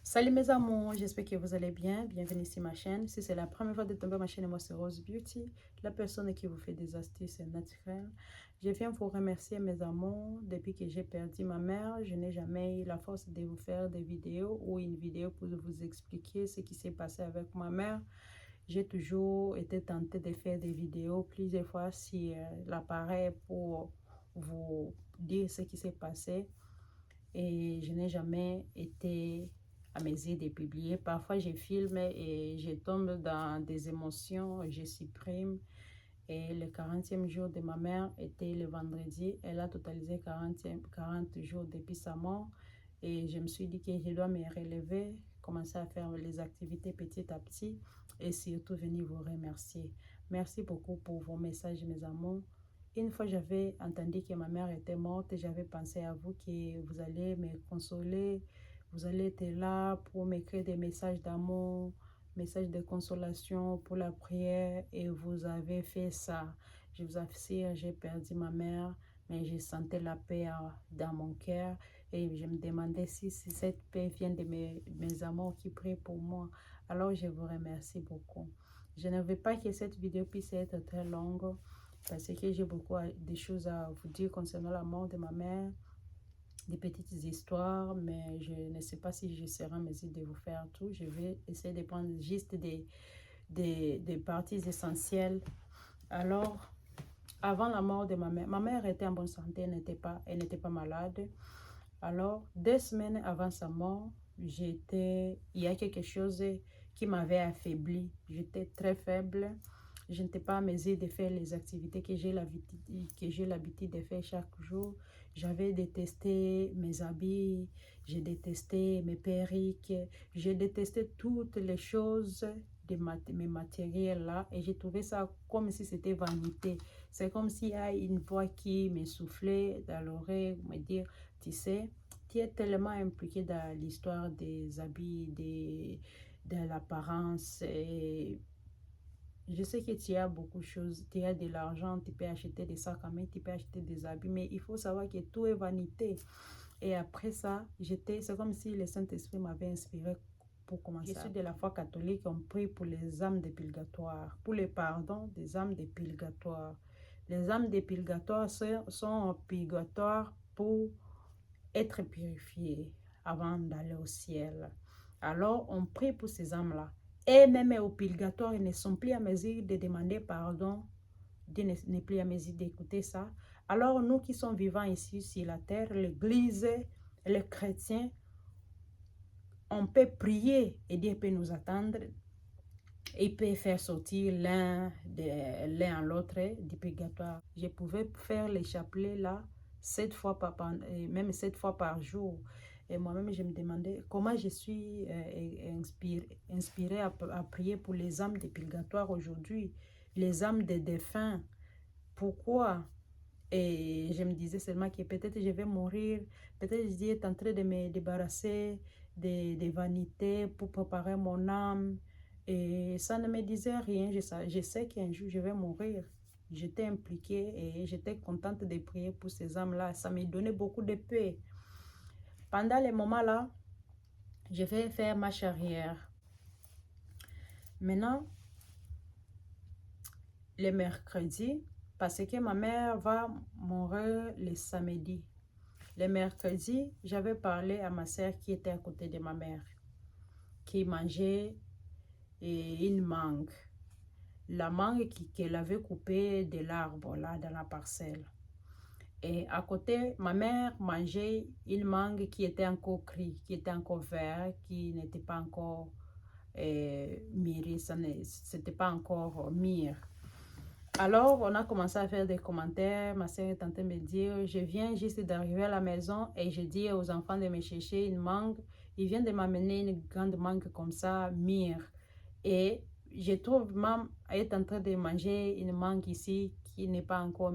Salut mes amours, j'espère que vous allez bien. Bienvenue sur ma chaîne. Si c'est la première fois de tomber à ma chaîne, moi c'est Rose Beauty, la personne qui vous fait des astuces naturelles. Je viens vous remercier mes amours. Depuis que j'ai perdu ma mère, je n'ai jamais eu la force de vous faire des vidéos ou une vidéo pour vous expliquer ce qui s'est passé avec ma mère. J'ai toujours été tentée de faire des vidéos plusieurs fois sur l'appareil pour vous dire ce qui s'est passé. Et je n'ai jamais été à mes idées de publier. Parfois, je filme et je tombe dans des émotions, je supprime. Et le 40e jour de ma mère était le vendredi. Elle a totalisé 40 jours depuis sa mort. Et je me suis dit que je dois me relever, commencer à faire les activités petit à petit et surtout venir vous remercier. Merci beaucoup pour vos messages, mes amours. Une fois, j'avais entendu que ma mère était morte et j'avais pensé à vous que vous allez me consoler, vous allez être là pour m'écrire des messages d'amour, messages de consolation pour la prière et vous avez fait ça. Je vous assure, j'ai perdu ma mère, mais je sentais la paix dans mon cœur et je me demandais si cette paix vient de mes amours qui prient pour moi. Alors, je vous remercie beaucoup. Je ne veux pas que cette vidéo puisse être très longue parce que j'ai beaucoup de choses à vous dire concernant la mort de ma mère, des petites histoires, mais je ne sais pas si je serai en mesure de vous faire tout. Je vais essayer de prendre juste des parties essentielles. Alors, avant la mort de ma mère était en bonne santé, elle n'était pas malade. Alors, 2 semaines avant sa mort, il y a quelque chose qui m'avait affaibli. J'étais très faible. Je n'étais pas à mesure de faire les activités que j'ai l'habitude de faire chaque jour. J'avais détesté mes habits, j'ai détesté mes perruques, j'ai détesté toutes les choses de mes matériels là et j'ai trouvé ça comme si c'était vanité. C'est comme s'il y a une voix qui me soufflait dans l'oreille, me dire, tu sais, tu es tellement impliqué dans l'histoire des habits, de l'apparence et je sais que tu as beaucoup de choses, tu as de l'argent, tu peux acheter des sacs à main, tu peux acheter des habits, mais il faut savoir que tout est vanité. Et après ça, c'est comme si le Saint-Esprit m'avait inspiré pour commencer. Je suis de la foi catholique, on prie pour les âmes de purgatoire, pour le pardon des âmes de purgatoire. Les âmes de purgatoire sont en purgatoire pour être purifiées avant d'aller au ciel. Alors, on prie pour ces âmes-là. Et même au purgatoire, ils ne sont plus à mesure de demander pardon, Dieu n'est plus à mesure d'écouter ça. Alors, nous qui sommes vivants ici sur la terre, l'Église, les chrétiens, on peut prier et Dieu peut nous attendre. Il peut faire sortir l'un à l'autre du purgatoire. Je pouvais faire les chapelets là 7 fois par jour. Et moi-même, je me demandais comment je suis inspirée à prier pour les âmes des purgatoires aujourd'hui, les âmes des défunts. Pourquoi? Et je me disais seulement que peut-être je vais mourir, peut-être je est en train de me débarrasser des vanités pour préparer mon âme. Et ça ne me disait rien. Je sais qu'un jour je vais mourir. J'étais impliquée et j'étais contente de prier pour ces âmes-là. Ça me donnait beaucoup de paix. Pendant les moments-là, je vais faire marche arrière. Maintenant, le mercredi, parce que ma mère va mourir le samedi. Le mercredi, j'avais parlé à ma soeur qui était à côté de ma mère, qui mangeait une mangue. La mangue qu'elle avait coupée de l'arbre, là, dans la parcelle. Et à côté, ma mère mangeait une mangue qui était encore crue, qui était encore verte, qui n'était pas encore mûrie, c'était pas encore mûr. Alors, on a commencé à faire des commentaires. Ma soeur est en train de me dire, je viens juste d'arriver à la maison et je dis aux enfants de me chercher une mangue. Ils viennent de m'amener une grande mangue comme ça, mûre. Et je trouve maman est en train de manger une mangue ici qui n'est pas encore,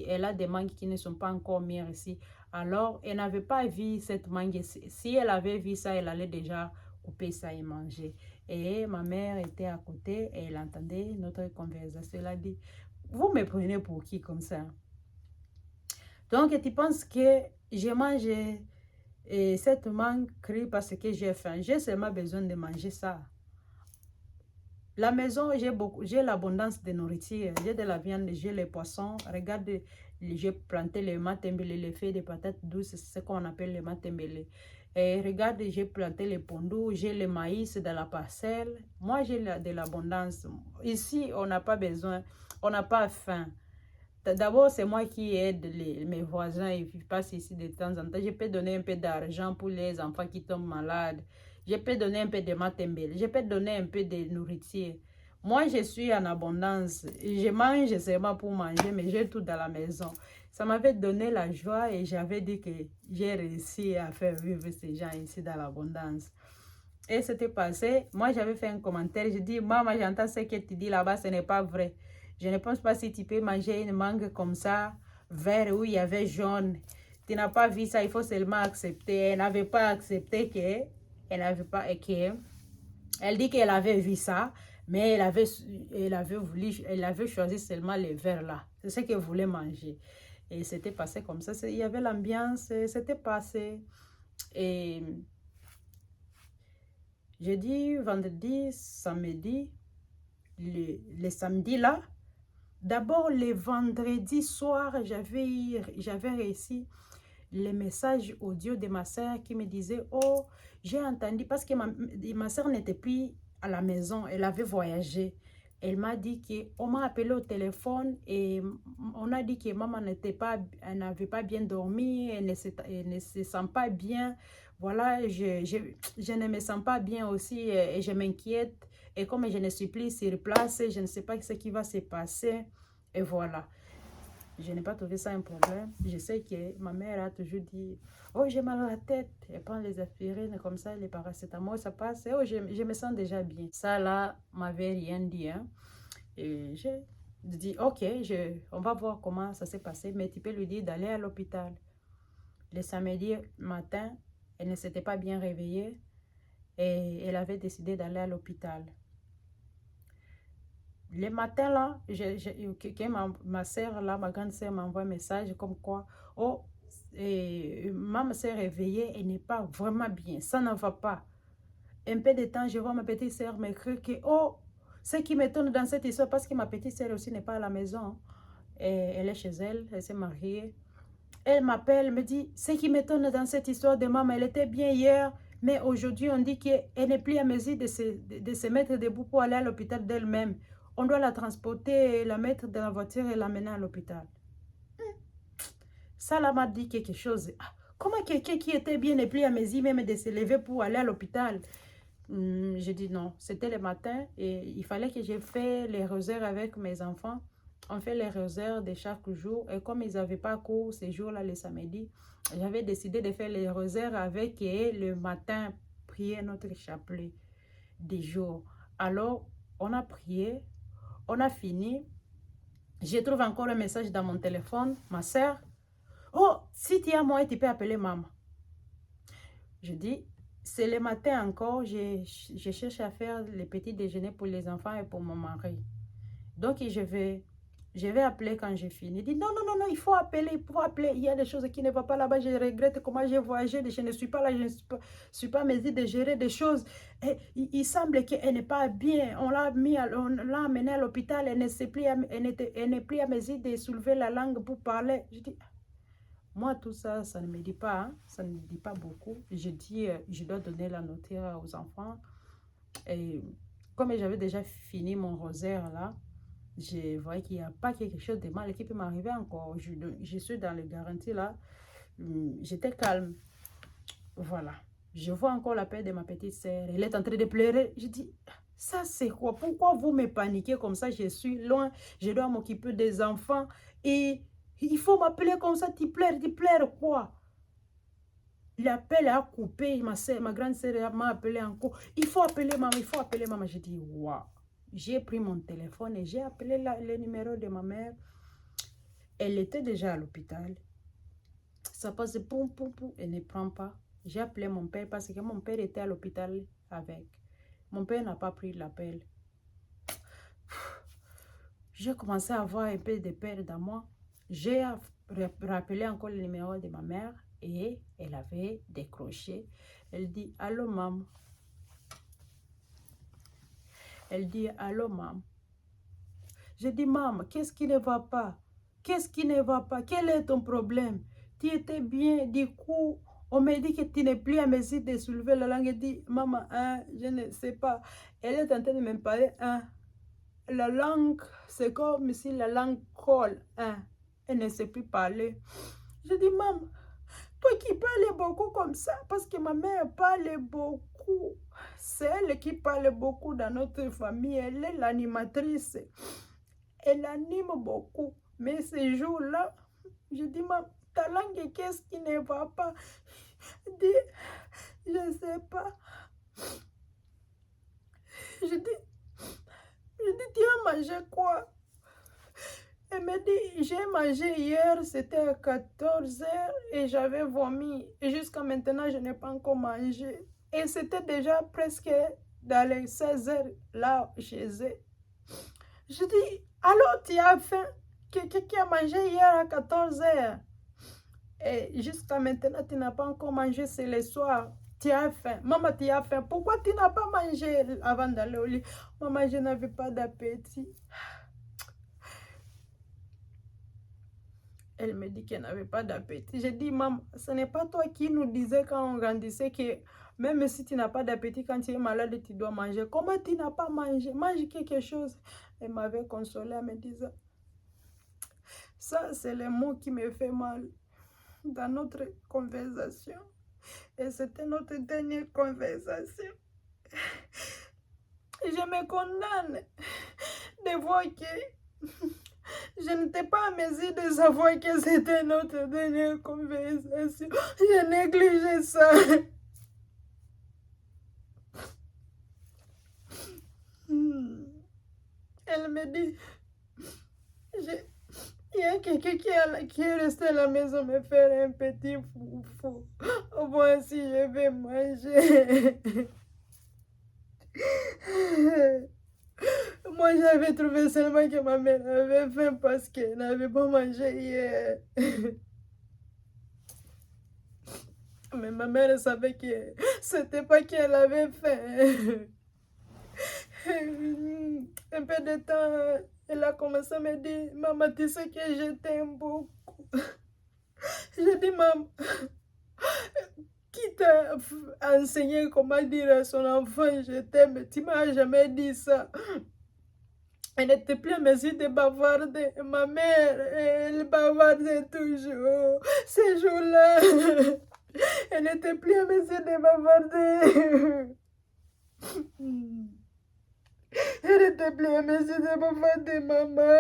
elle a des mangues qui ne sont pas encore mûres ici. Alors, elle n'avait pas vu cette mangue. Si elle avait vu ça, elle allait déjà couper ça et manger. Et ma mère était à côté et elle entendait notre conversation. Elle a dit, vous me prenez pour qui comme ça? Donc, tu penses que je mange Et cette maman crie parce que j'ai faim. J'ai seulement besoin de manger ça. La maison, j'ai l'abondance de nourriture. J'ai de la viande, j'ai les poissons. Regarde, j'ai planté les matembele, les feuilles de patates douces, c'est ce qu'on appelle les matembele. Et regarde, j'ai planté les pondous, j'ai le maïs dans la parcelle. Moi, j'ai de l'abondance. Ici, on n'a pas besoin, on n'a pas faim. D'abord, c'est moi qui aide mes voisins. Ils passent ici de temps en temps. Je peux donner un peu d'argent pour les enfants qui tombent malades. Je peux donner un peu de matembele. Je peux donner un peu de nourriture. Moi, je suis en abondance. Je mange seulement pour manger, mais j'ai tout dans la maison. Ça m'avait donné la joie et j'avais dit que j'ai réussi à faire vivre ces gens ici dans l'abondance. Et c'était passé. Moi, j'avais fait un commentaire. Je dis, maman, j'entends ce que tu dis là-bas, ce n'est pas vrai. Je ne pense pas si tu peux manger une mangue comme ça, vert où il y avait jaune. Tu n'as pas vu ça, il faut seulement accepter. Elle n'avait pas accepté que, elle n'avait pas, que, elle dit qu'elle avait vu ça, mais elle avait choisi seulement les verts là. C'est ce qu'elle voulait manger. Et c'était passé comme ça. Il y avait l'ambiance, c'était passé. Et jeudi, vendredi, samedi, les samedis là. D'abord, le vendredi soir, j'avais réussi les messages audio de ma soeur qui me disait, oh, j'ai entendu, parce que ma soeur n'était plus à la maison, elle avait voyagé. Elle m'a dit qu'on m'a appelé au téléphone et on a dit que maman elle n'avait pas bien dormi, elle ne se sent pas bien. Voilà, je ne me sens pas bien aussi et je m'inquiète. Et comme je ne suis plus sur place, je ne sais pas ce qui va se passer. Et voilà. Je n'ai pas trouvé ça un problème. Je sais que ma mère a toujours dit, oh, j'ai mal à la tête. Elle prend les aspirines comme ça, les paracétamol, ça passe. Oh, je me sens déjà bien. Ça, là, m'avait rien dit. Hein. Et j'ai dit, ok, on va voir comment ça s'est passé. Mais tu peux lui dire d'aller à l'hôpital. Le samedi matin, elle ne s'était pas bien réveillée. Et elle avait décidé d'aller à l'hôpital. Le matin, là, ma soeur, là, ma grande soeur m'envoie un message comme quoi, oh, maman s'est réveillée, elle n'est pas vraiment bien, ça ne va pas. Un peu de temps, je vois ma petite soeur m'écrire que, oh, ce qui m'étonne dans cette histoire, parce que ma petite soeur aussi n'est pas à la maison, et elle est chez elle, elle s'est mariée. Elle m'appelle, me dit, ce qui m'étonne dans cette histoire de maman, elle était bien hier, mais aujourd'hui, on dit qu'elle n'est plus à mesure de se mettre debout pour aller à l'hôpital d'elle-même. On doit la transporter, la mettre dans la voiture et l'amener à l'hôpital. Ça, là, m'a dit quelque chose. Ah, comment quelqu'un qui était bien n'est plus à mesure même de se lever pour aller à l'hôpital? J'ai dit non. C'était le matin et il fallait que j'ai fait les rosaires avec mes enfants. On fait les rosaires de chaque jour. Et comme ils n'avaient pas cours ces jours-là, les samedis, j'avais décidé de faire les rosaires avec et le matin, prier notre chapelet des jours. Alors, on a prié, on a fini. Je trouve encore un message dans mon téléphone. Ma soeur, oh, si tu as moyen, tu peux appeler maman. Je dis, c'est le matin encore, je cherche à faire les petits déjeuners pour les enfants et pour mon mari. Donc, je vais appeler quand j'ai fini. Il dit, non, non, non, non, il faut appeler, Il y a des choses qui ne vont pas là-bas. Je regrette comment j'ai voyagé. Je ne suis pas là, je ne suis pas à mesure de gérer des choses. Et il semble qu'elle n'est pas bien. On l'a amenée à l'hôpital. Elle n'est plus à mesure de soulever la langue pour parler. Je dis, moi, tout ça, ça ne me dit pas. Hein? Ça ne me dit pas beaucoup. Je dis, je dois donner la nourriture aux enfants. Et comme j'avais déjà fini mon rosaire là, je voyais qu'il n'y a pas quelque chose de mal qui peut m'arriver encore. Je suis dans les garanties là. J'étais calme. Voilà. Je vois encore l'appel de ma petite sœur. Elle est en train de pleurer. Je dis, ça c'est quoi? Pourquoi vous me paniquez comme ça? Je suis loin. Je dois m'occuper des enfants. Et il faut m'appeler comme ça. Tu pleures quoi? L'appel a coupé. Ma grande sœur m'a appelé encore. Il faut appeler maman. Il faut appeler maman. Je dis, waouh. J'ai pris mon téléphone et j'ai appelé le numéro de ma mère. Elle était déjà à l'hôpital. Ça passe poum, poum, poum. Elle ne prend pas. J'ai appelé mon père parce que mon père était à l'hôpital avec. Mon père n'a pas pris l'appel. J'ai commencé à avoir un peu de peur dans moi. J'ai rappelé encore le numéro de ma mère. Et elle avait décroché. Elle dit, allô, maman. Elle dit, allô, maman. Je dis, maman, qu'est-ce qui ne va pas? Qu'est-ce qui ne va pas? Quel est ton problème? Tu étais bien, du coup, on m'a dit que tu n'es plus à mesure de soulever la langue. Elle dit, maman, hein, je ne sais pas. Elle est en train de me parler, hein. La langue, c'est comme si la langue colle, hein. Elle ne sait plus parler. Je dis, maman, toi qui parles beaucoup comme ça, parce que ma mère parle beaucoup. C'est elle qui parle beaucoup dans notre famille. Elle est l'animatrice. Elle anime beaucoup. Mais ces jours-là, je dis, maman, ta langue, qu'est-ce qui ne va pas? Je dis, je ne sais pas. Je dis, tu as mangé quoi? Elle me dit, j'ai mangé hier, c'était à 14 heures et j'avais vomi. Et jusqu'à maintenant, je n'ai pas encore mangé. Et c'était déjà presque dans les 16 heures là chez eux. Je dis, alors tu as faim? Qui a mangé hier à 14 heures? Et jusqu'à maintenant, tu n'as pas encore mangé, c'est le soir. Tu as faim. Maman, tu as faim. Pourquoi tu n'as pas mangé avant d'aller au lit? Maman, je n'avais pas d'appétit. Elle me dit qu'elle n'avait pas d'appétit. J'ai dit, maman, ce n'est pas toi qui nous disais quand on grandissait que même si tu n'as pas d'appétit, quand tu es malade, tu dois manger. Comment tu n'as pas mangé? Mange quelque chose. Elle m'avait consolée en me disant, ça, c'est le mot qui me fait mal dans notre conversation. Et c'était notre dernière conversation. Je me condamne de voir que je n'étais pas à mesure de savoir que c'était notre dernière conversation. J'ai négligé ça. Elle me dit, il y a quelqu'un qui est resté à la maison me faire un petit foufou. Voir si je vais manger. Moi, j'avais trouvé seulement que ma mère avait faim parce qu'elle n'avait pas mangé hier. Mais ma mère savait que c'était pas qu'elle avait faim. Un peu de temps, elle a commencé à me dire, maman, tu sais que je t'aime beaucoup. J'ai dit, maman, qui t'a enseigné comment dire à son enfant, je t'aime? Tu m'as jamais dit ça. Elle n'était plus à mesure de bavarder. Ma mère, elle bavardait toujours. Ces jours-là, elle n'était plus à mesure de bavarder. Elle n'était plus à mesure de bavarder, maman.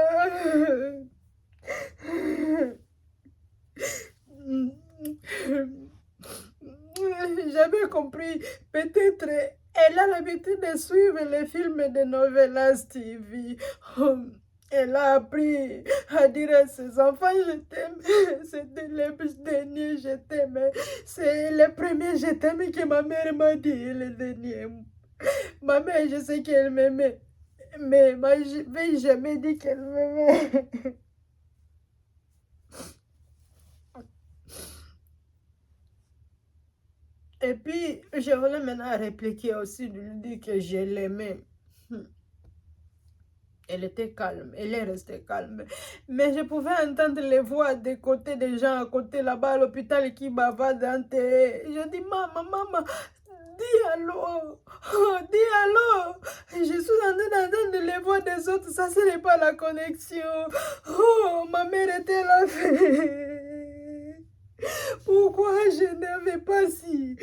J'avais compris. Peut-être elle a l'habitude de suivre les films de Novelas TV. Elle a appris à dire à ses enfants, je t'aime. C'était le dernier je t'aime. C'est le premier je t'aime que ma mère m'a dit, le dernier. Ma mère, je sais qu'elle m'aimait. Mais je ne vais jamais dire qu'elle m'aimait. Et puis, je voulais maintenant répliquer aussi de lui dire que je l'aimais. Elle était calme, elle est restée calme. Mais je pouvais entendre les voix des côtés des gens à côté là-bas à l'hôpital qui bavardent entre eux. Je dis, maman, dis allô, dis allô. Je suis en train d'entendre les voix des autres, ça ce n'est pas la connexion. Oh, ma mère était là. Pourquoi je n'avais pas si...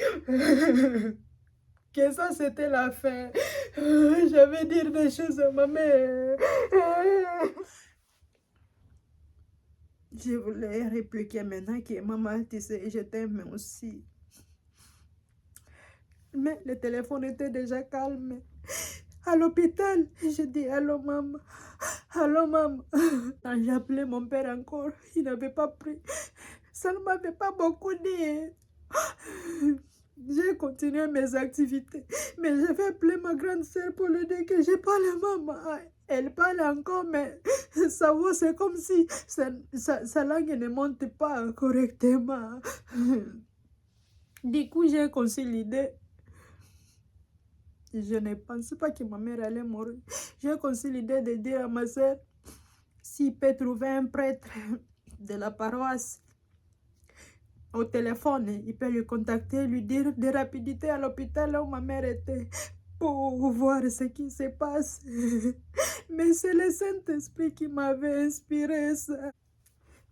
que ça c'était la fin. Je vais dire des choses à ma mère. Je voulais répliquer maintenant que maman, tu sais, je t'aime aussi. Mais le téléphone était déjà calme. À l'hôpital, je dis allô maman. Allô maman. Quand j'ai appelé mon père encore, il n'avait pas pris. Ça ne m'avait pas beaucoup dit. J'ai continué mes activités. Mais je vais appeler ma grande sœur pour lui dire que j'ai pas la maman. Elle parle encore, mais sa voix, c'est comme si sa langue ne monte pas correctement. Du coup, j'ai conçu l'idée. Je ne pensais pas que ma mère allait mourir. J'ai conçu l'idée de dire à ma soeur, s'il peut trouver un prêtre de la paroisse au téléphone, il peut le contacter, lui dire de rapidité à l'hôpital où ma mère était pour voir ce qui se passe. Mais c'est le Saint-Esprit qui m'avait inspiré ça.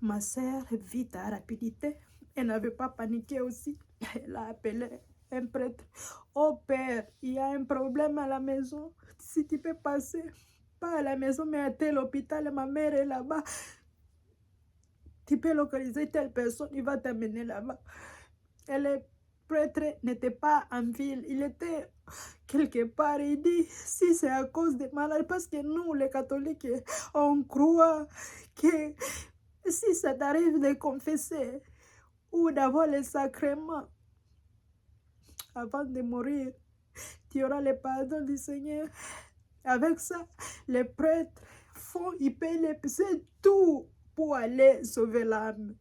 Ma sœur, vite à rapidité, elle n'avait pas paniqué aussi. Elle a appelé un prêtre. Oh père, il y a un problème à la maison. Si tu peux passer, pas à la maison, mais à tel hôpital, ma mère est là-bas. Tu peux localiser telle personne, il va t'amener là-bas. Et le prêtre n'était pas en ville, il était quelque part. Il dit, si c'est à cause des malades, parce que nous, les catholiques, on croit que si ça t'arrive de confesser ou d'avoir le sacrement avant de mourir, tu auras le pardon du Seigneur. Avec ça, les prêtres ils payent c'est tout pour aller sauver l'âme.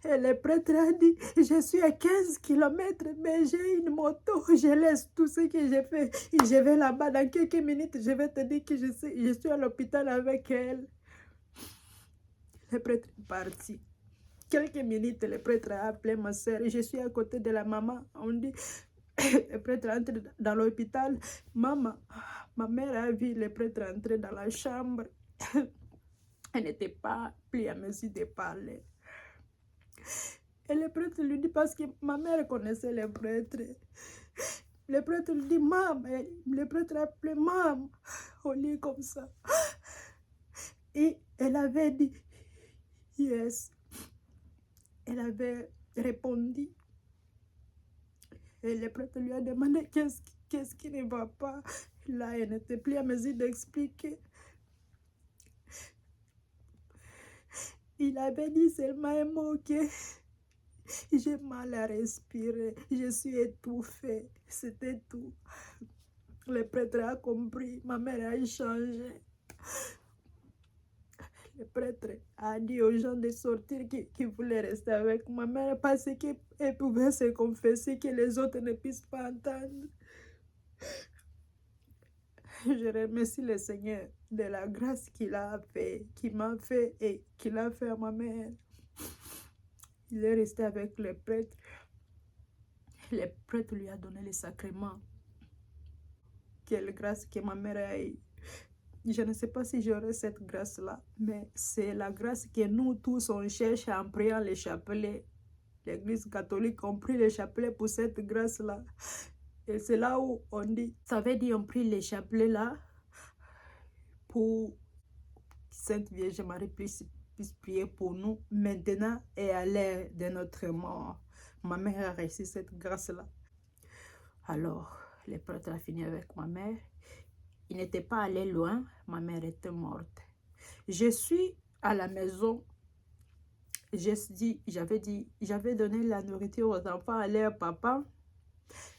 Et le prêtre a dit, je suis à 15 km, mais j'ai une moto, je laisse tout ce que j'ai fait. Et je vais là-bas, dans quelques minutes, je vais te dire que je suis à l'hôpital avec elle. Le prêtre est parti. Quelques minutes, le prêtre a appelé ma soeur et je suis à côté de la maman. On dit, le prêtre entre dans l'hôpital. Maman, ma mère a vu le prêtre entrer dans la chambre. Elle n'était pas plus à mesure de parler. Et le prêtre lui dit, parce que ma mère connaissait le prêtre. Le prêtre lui dit, maman, le prêtre a appelé maman au lit comme ça. Et elle avait dit, yes. Elle avait répondu. Et le prêtre lui a demandé qu'est-ce qui ne va pas. Là, elle n'était plus à mesure d'expliquer. Il avait dit seulement un mot que j'ai mal à respirer, je suis étouffée. C'était tout. Le prêtre a compris, ma mère a changé. Le prêtre a dit aux gens de sortir qui voulaient rester avec ma mère parce qu'elle pouvait se confesser que les autres ne puissent pas entendre. Je remercie le Seigneur de la grâce qu'il a fait, qu'il m'a fait et qu'il a fait à ma mère. Il est resté avec le prêtre. Le prêtre lui a donné le sacrement. Quelle grâce que ma mère a eue. Je ne sais pas si j'aurai cette grâce-là, mais c'est la grâce que nous tous on cherche en priant les chapelets. L'Église catholique a pris les chapelets pour cette grâce-là. Et c'est là où on dit, ça veut dire on prie les chapelets là pour Sainte Vierge Marie puisse prier pour nous maintenant et à l'heure de notre mort. Ma mère a reçu cette grâce-là. Alors, le prêtre a fini avec ma mère. Il n'était pas allé loin, ma mère était morte. Je suis à la maison. J'avais donné la nourriture aux enfants à leur papa.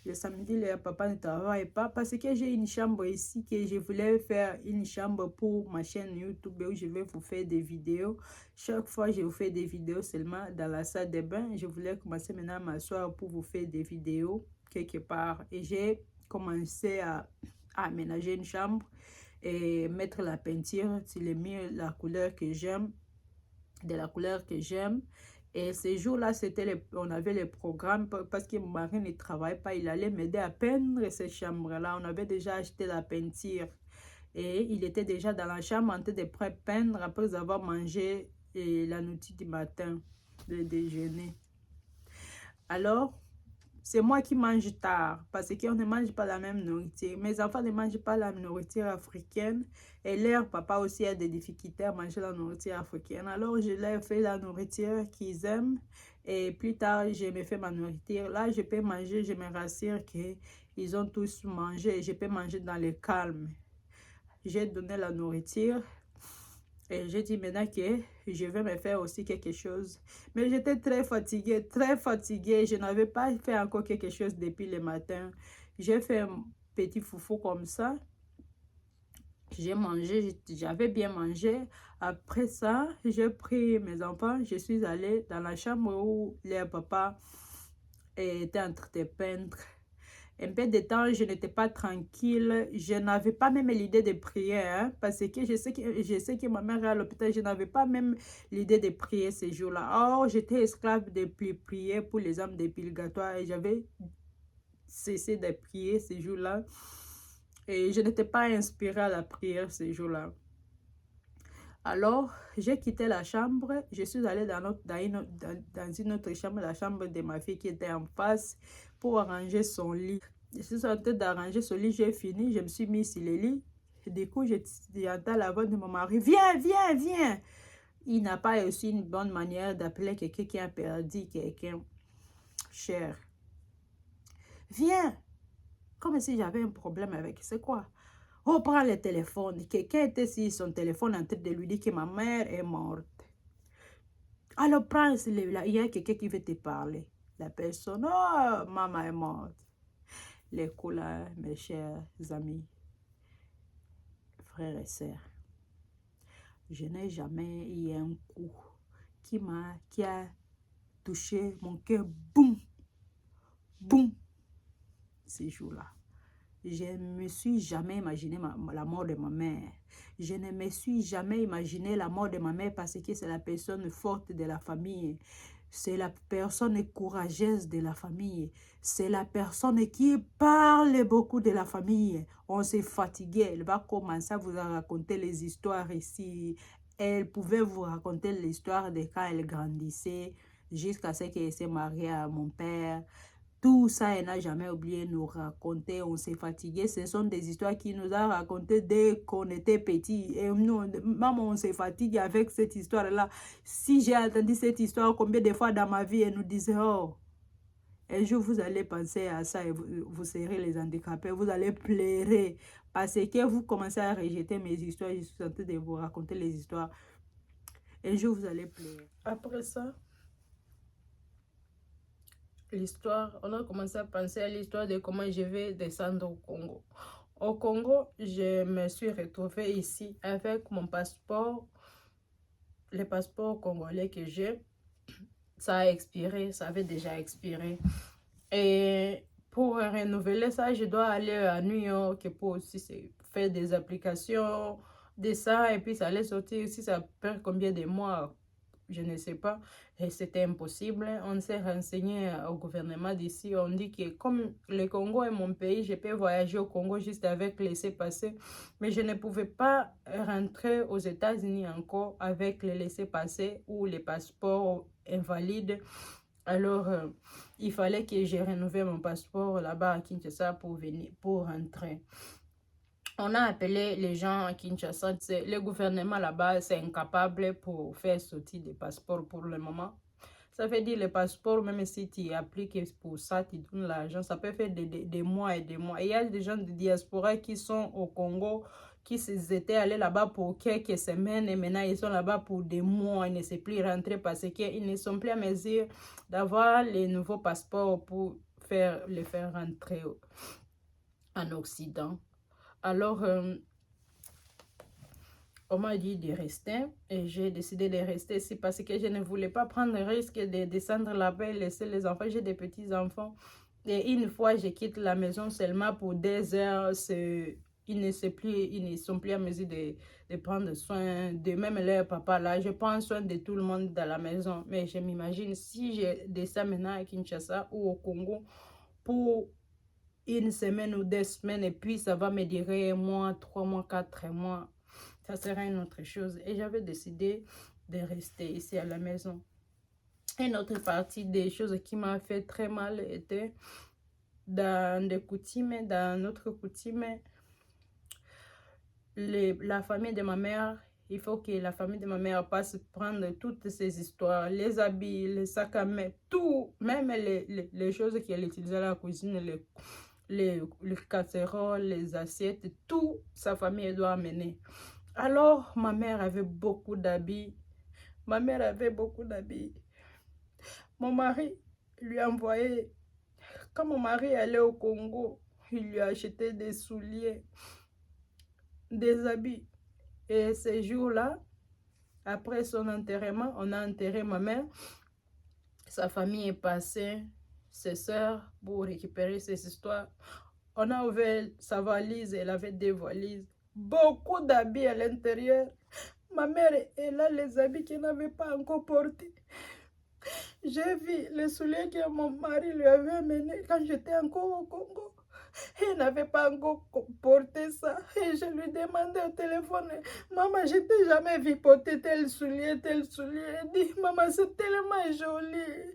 Le samedi, leur papa ne travaille pas parce que j'ai une chambre ici que je voulais faire une chambre pour ma chaîne YouTube où je vais vous faire des vidéos. Chaque fois, je vous fais des vidéos seulement dans la salle de bain. Je voulais commencer maintenant à m'asseoir pour vous faire des vidéos quelque part. Et j'ai commencé à aménager une chambre et mettre la peinture. C'est le mieux la couleur que j'aime, de la couleur que j'aime. Et ces jours-là, on avait le programme parce que mon mari ne travaille pas. Il allait m'aider à peindre cette chambre-là. On avait déjà acheté la peinture. Et il était déjà dans la chambre en train de peindre après avoir mangé la nourriture du matin, le déjeuner. Alors, c'est moi qui mange tard parce qu'on ne mange pas la même nourriture. Mes enfants ne mangent pas la nourriture africaine et leur papa aussi a des difficultés à manger la nourriture africaine. Alors, je leur fais la nourriture qu'ils aiment et plus tard, je me fais ma nourriture. Là, je peux manger, je me rassure qu'ils ont tous mangé et je peux manger dans le calme. J'ai donné la nourriture. Et j'ai dit maintenant que je vais me faire aussi quelque chose. Mais j'étais très fatiguée, très fatiguée. Je n'avais pas fait encore quelque chose depuis le matin. J'ai fait un petit foufou comme ça. J'ai mangé, j'avais bien mangé. Après ça, j'ai pris mes enfants. Je suis allée dans la chambre où leur papa était en train de peindre. Un peu de temps, je n'étais pas tranquille. Je n'avais pas même l'idée de prier, hein, parce que je sais que ma mère est à l'hôpital. Je n'avais pas même l'idée de prier ces jours-là. Oh, j'étais esclave de prier pour les âmes des purgatoires et j'avais cessé de prier ces jours-là. Et je n'étais pas inspirée à la prière ces jours-là. Alors, j'ai quitté la chambre. Je suis allée dans une autre chambre, la chambre de ma fille qui était en face, pour arranger son lit. Je suis en train d'arranger son lit, j'ai fini, je me suis mise sur le lit. Du coup, j'entends la voix de mon mari. Viens, viens, viens. Il n'a pas aussi une bonne manière d'appeler quelqu'un qui a perdu quelqu'un cher. Viens. Comme si j'avais un problème avec. C'est quoi? Oh, prends le téléphone. Quelqu'un était sur son téléphone en train de lui dire que ma mère est morte. Alors, prends celui-là. Il y a quelqu'un qui veut te parler. La personne, oh, maman est morte. Les coups là, mes chers amis, frères et sœurs, je n'ai jamais eu un coup qui a touché mon cœur, boum, boum, ces jours-là. Je ne me suis jamais imaginé la mort de ma mère. Je ne me suis jamais imaginé la mort de ma mère parce que c'est la personne forte de la famille. C'est la personne courageuse de la famille. C'est la personne qui parle beaucoup de la famille. On s'est fatigué. Elle va commencer à vous raconter les histoires ici. Elle pouvait vous raconter l'histoire de quand elle grandissait jusqu'à ce qu'elle s'est mariée à mon père. Tout ça, elle n'a jamais oublié de nous raconter. On s'est fatigué. Ce sont des histoires qu'il nous a racontées dès qu'on était petit. Et nous, maman, on s'est fatigué avec cette histoire-là. Si j'ai entendu cette histoire, combien de fois dans ma vie, elle nous disait, oh, un jour, vous allez penser à ça et vous serez les handicapés. Vous allez pleurer parce que vous commencez à rejeter mes histoires. Je suis en train de vous raconter les histoires. Un jour, vous allez pleurer. Après ça, l'histoire, on a commencé à penser à l'histoire de comment je vais descendre au Congo. Au Congo, je me suis retrouvée ici avec mon passeport, le passeport congolais que j'ai. Ça a expiré, ça avait déjà expiré. Et pour renouveler ça, je dois aller à New York pour aussi faire des applications de ça. Et puis ça allait sortir aussi, ça perd combien de mois, je ne sais pas. Et c'était impossible. On s'est renseigné au gouvernement d'ici. On dit que comme le Congo est mon pays, je peux voyager au Congo juste avec laissez-passer. Mais je ne pouvais pas rentrer aux États-Unis encore avec les laissez-passer ou les passeports invalides. Alors, il fallait que j'ai renouvelé mon passeport là-bas à Kinshasa pour venir, pour rentrer. On a appelé les gens à Kinshasa. Le gouvernement là-bas, c'est incapable pour faire sortir des passeports pour le moment. Ça veut dire le passeport, même si tu appliques pour ça, tu donnes l'argent, ça peut faire des mois et des mois. Et il y a des gens de diaspora qui sont au Congo, qui étaient allés là-bas pour quelques semaines et maintenant ils sont là-bas pour des mois. Ils ne savent plus rentrer parce qu'ils ne sont plus à mesure d'avoir les nouveaux passeports pour les faire rentrer en Occident. Alors, on m'a dit de rester et j'ai décidé de rester ici parce que je ne voulais pas prendre le risque de descendre là-bas et laisser les enfants. J'ai des petits-enfants et une fois je quitte la maison seulement pour 2 heures, ils ne sont plus à mesure de prendre soin de même leur papa là. Je prends soin de tout le monde dans la maison, mais je m'imagine si je descends maintenant à Kinshasa ou au Congo pour une semaine ou 2 semaines et puis ça va me durer 1 mois, 3 mois, 4 mois. Ça serait une autre chose. Et j'avais décidé de rester ici à la maison. Une autre partie des choses qui m'a fait très mal était dans notre coutume, la famille de ma mère, il faut que la famille de ma mère passe prendre toutes ces histoires, les habits, les sacs à main, tout, même les choses qu'elle utilisait à la cuisine, les casseroles, les assiettes, tout, sa famille doit amener. Alors, ma mère avait beaucoup d'habits. Ma mère avait beaucoup d'habits. Mon mari lui envoyait, quand mon mari allait au Congo, il lui achetait des souliers. des habits. Et ces jours-là, après son enterrement, on a enterré ma mère. Sa famille est passée, ses sœurs, pour récupérer ses histoires. On a ouvert sa valise, elle avait des valises. Beaucoup d'habits à l'intérieur. Ma mère, elle a les habits qu'elle n'avait pas encore portés. J'ai vu les souliers que mon mari lui avait amenés quand j'étais encore au Congo. Il n'avait pas encore porté ça. Et je lui demandais au téléphone, maman, je t'ai jamais vu porter tel soulier, tel soulier. Elle dit, maman, c'est tellement joli.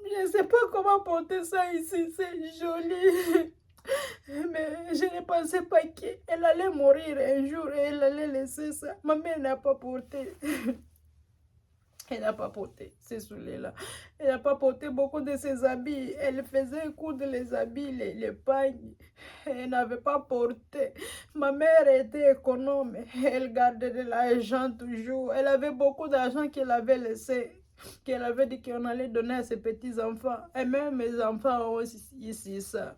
Je ne sais pas comment porter ça ici, c'est joli. Mais je ne pensais pas qu'elle allait mourir un jour et elle allait laisser ça. Ma mère n'a pas porté. Elle n'a pas porté ces souliers-là. Elle n'a pas porté beaucoup de ses habits. Elle faisait coudre les habits, les pagnes. Elle n'avait pas porté. Ma mère était économe. Elle gardait de l'argent toujours. Elle avait beaucoup d'argent qu'elle avait laissé, qu'elle avait dit qu'on allait donner à ses petits-enfants. Et même mes enfants ont ici ça.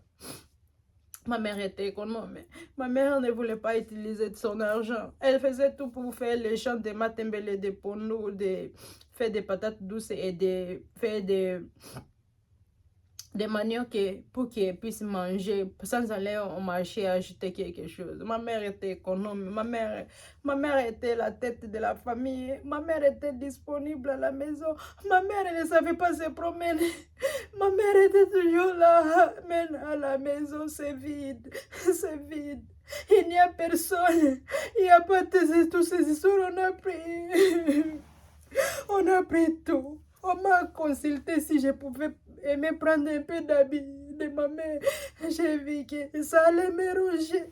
Ma mère était économe. Ma mère ne voulait pas utiliser de son argent. Elle faisait tout pour faire les champs de matembele, de pono, de faire des patates douces et de faire des maniocs pour qu'elle puisse manger sans aller au marché acheter quelque chose. Ma mère était économe. Ma mère était la tête de la famille. Ma mère était disponible à la maison. Ma mère elle ne savait pas se promener. Ma mère était toujours là. Mais à la maison, c'est vide. C'est vide. Il n'y a personne. Il n'y a pas toutes ces histoires. On a pris. On a pris tout. On m'a consulté si je pouvais aimer prendre un peu d'habits de ma mère. J'ai vu que ça allait me ronger.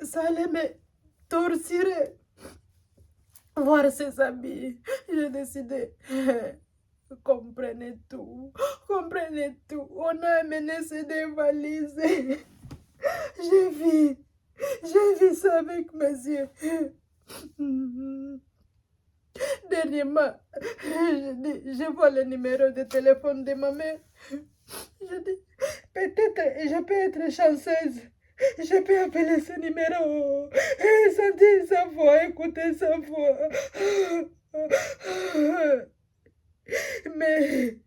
Ça allait me torturer. Voir ces habits. J'ai décidé. Comprenez tout. Comprenez tout. On a amené ces deux valises. J'ai vu. J'ai vu ça avec mes yeux. Dernièrement, je vois le numéro de téléphone de ma mère. Je dis, peut-être je peux être chanceuse. Je peux appeler ce numéro. Sentir sa voix, écouter sa voix. Mais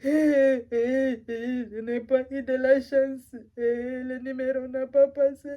je n'ai pas eu de la chance. Le numéro n'a pas passé.